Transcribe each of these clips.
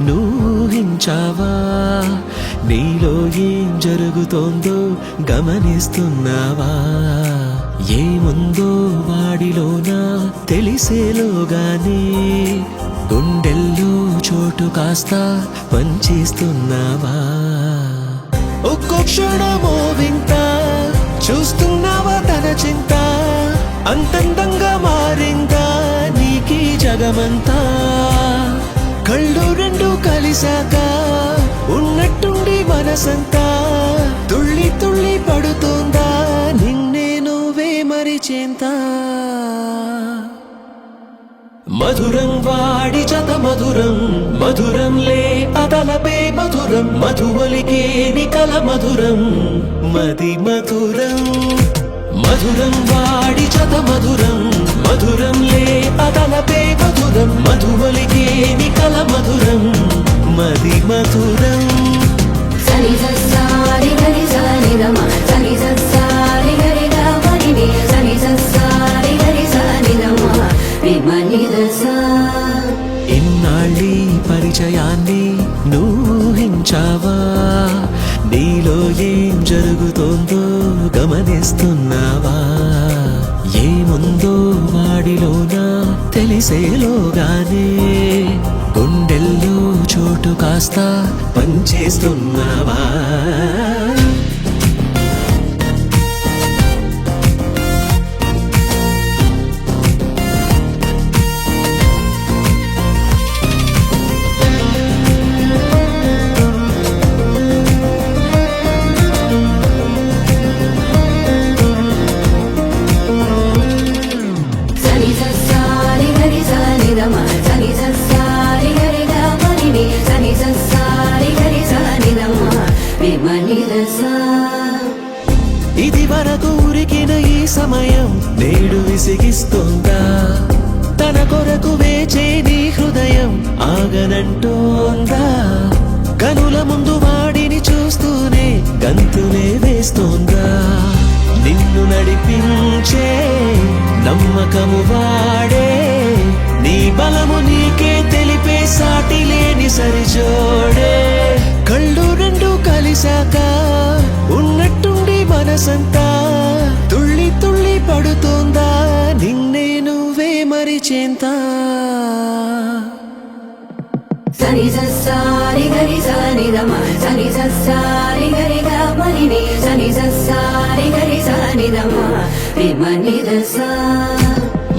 నువ్వుహించావా నీలో ఏం జరుగుతోందో గమనిస్తున్నావా ఏముందో వాడిలోన తెలిసేలోగానే గుండెల్లో చోటు కాస్త పంచేస్తున్నావా ఒక్కో క్షణమో వింత చూస్తున్నావా తన చింత అంతందంగా మారిందా నీకీ జగమంతా కళ్ళు రెండు కలిసాక ఉన్నట్టుండి మనసంతా తుళ్ళి తుళ్ళి పడుతుందా నిన్నే నువ్వే మరిచేంత మధురం వాడి జత మధురం మధురంలే అదలపే మధురం మధువలికే నికల మధురం మది మధురం మధురం వాడి జత మధురం మధురంలే అదలపే మధురం మధువలికే నికల మధురం మది మధురం సని సరి గరి సని రమ సని సరి గరి గమని సని సరి గరి సని రమ విమని దస ఇన్నాళ్ళీ పరిచయాన్ని నువ్వుహించావా నీలో ఏం జరుగుతోందో గమనిస్తున్నావా ఏముందో వాడిలోన తెలిసేలోగానే గుండెల్లో చోటు కాస్త పంచేస్తున్నావా ఇది వరకు ఉరికిన ఈ సమయం నేడు విసిగిస్తోందా తన కొరకు వేచే నీ హృదయం ఆగనంటోందా కనుల ముందు వాడిని చూస్తూనే గంతులే వేస్తోందా నిన్ను నడిపించే నమ్మకము వాడే నీ బలము నీకే తెలిపే సాటి లేని సరిజోడే కళ్ళు రెండు కలిసాక ఉన్నట్టుండి మనసంతా తుళ్ళి తుళ్ళి పడుతోందా నిన్నే నువ్వే మరిచేంత సని సరి గరి సని రమ సని సరి గరి గమని సని సరి గరి సని రమ విమని దస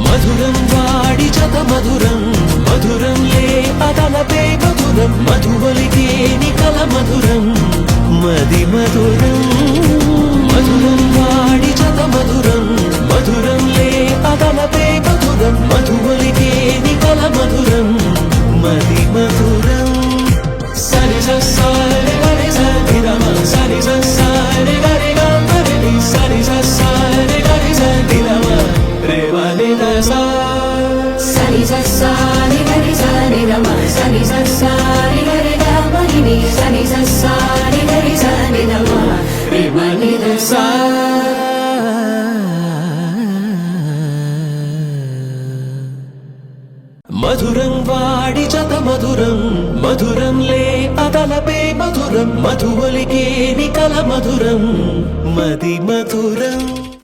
మధురం వాడి జత మధురం మధురంలే అదలపే మధురం మధువలికే నికల మధురం మది మధురం మధురం వాడి జత మధురం మధురంలే అదలపే మధురం మధువలికే నికల మధురం మది మధురం సరి సరి గరి సరి రమ సరి సరి గరి గమని సరి సరి గరి సరి రమ రేవని దస సని సరి గరి సని రమ సని సరి గరి గమని సని సరి గరి సని రమ విమని దస మధురం వాడి జత మధురం మధురంలే అదలపే మధురం మధువలికే నికల మధురం మది మధురం